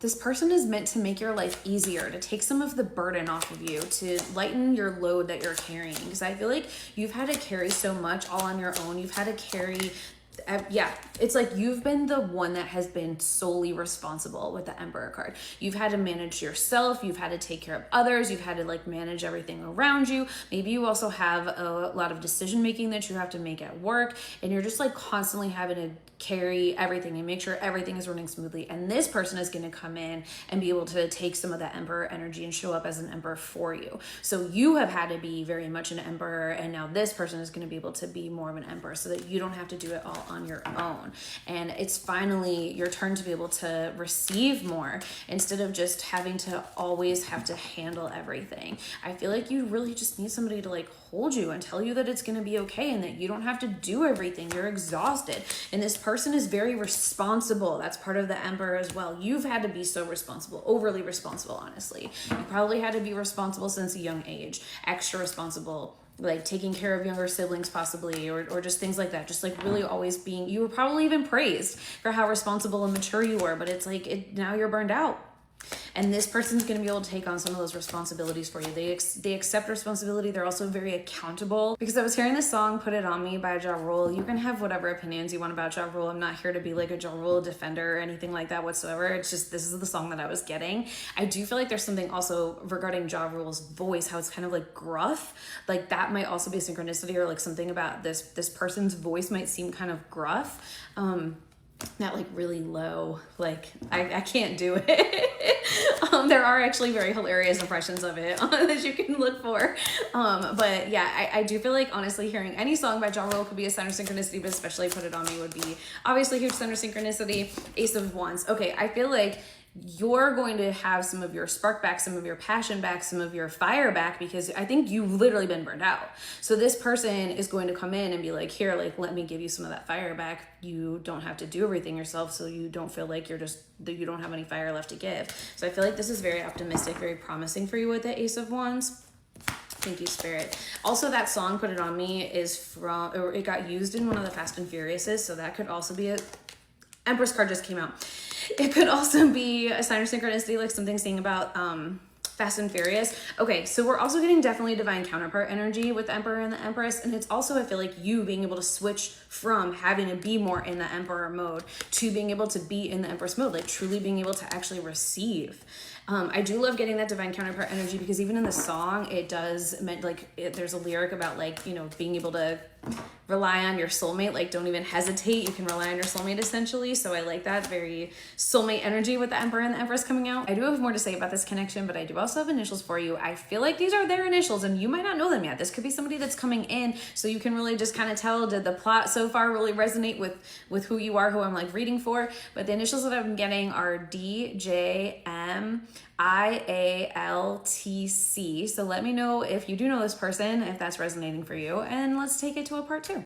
This person is meant to make your life easier, to take some of the burden off of you, to lighten your load that you're carrying. Because I feel like you've had to carry so much all on your own. You've had to carry, yeah, it's like you've been the one that has been solely responsible with the Emperor card. You've had to manage yourself. You've had to take care of others. You've had to like manage everything around you. Maybe you also have a lot of decision making that you have to make at work, and you're just like constantly having to carry everything and make sure everything is running smoothly. And this person is going to come in and be able to take some of that Emperor energy and show up as an Emperor for you. So you have had to be very much an Emperor, and now this person is going to be able to be more of an Emperor so that you don't have to do it all on your own. And it's finally your turn to be able to receive more instead of just having to always have to handle everything. I feel like you really just need somebody to like hold you and tell you that it's going to be okay and that you don't have to do everything. You're exhausted. And this person is very responsible. That's part of the Emperor as well. You've had to be so responsible, overly responsible, honestly. You probably had to be responsible since a young age, extra responsible, like taking care of younger siblings possibly, or just things like that. Just like really always being, you were probably even praised for how responsible and mature you were, but it's like now you're burned out. And this person's going to be able to take on some of those responsibilities for you. They accept responsibility. They're also very accountable. Because I was hearing this song, Put It On Me by Ja Rule. You can have whatever opinions you want about Ja Rule. I'm not here to be like a Ja Rule defender or anything like that whatsoever. It's just, this is the song that I was getting. I do feel like there's something also regarding Ja Rule's voice, how it's kind of like gruff. Like that might also be a synchronicity, or like something about this person's voice might seem kind of gruff. Not like really low, like I can't do it. There are actually very hilarious impressions of it that you can look for. But yeah, I do feel like honestly hearing any song by Ja Rule could be a sign of synchronicity, but especially Put It On Me would be obviously a huge sign of synchronicity. Ace of Wands. Okay, I feel like you're going to have some of your spark back, some of your passion back, some of your fire back, because I think you've literally been burned out. So this person is going to come in and be like, here, like, let me give you some of that fire back. You don't have to do everything yourself, so you don't feel like you don't have any fire left to give. So I feel like this is very optimistic, very promising for you with the Ace of Wands. Thank you, Spirit. Also, that song, Put It On Me, is from, or it got used in one of the Fast and Furiouses, so that could also be a Empress card just came out. It could also be a sign of synchronicity, like something saying about Fast and Furious. Okay, so we're also getting definitely divine counterpart energy with the Emperor and the Empress. And it's also, I feel like, you being able to switch from having to be more in the Emperor mode to being able to be in the Empress mode, like truly being able to actually receive. I do love getting that divine counterpart energy, because even in the song, it does meant like there's a lyric about like, you know, being able to rely on your soulmate, like don't even hesitate, you can rely on your soulmate essentially. So I like that very soulmate energy with the Emperor and the Empress coming out. I do have more to say about this connection, but I do also have initials for you. I feel like these are their initials and you might not know them yet. This could be somebody that's coming in, so you can really just kind of tell, did the plot so far really resonate with who you are, who I'm like reading for. But the initials that I'm getting are DJMIALTC. So let me know if you do know this person, if that's resonating for you, and let's take it to a part 2.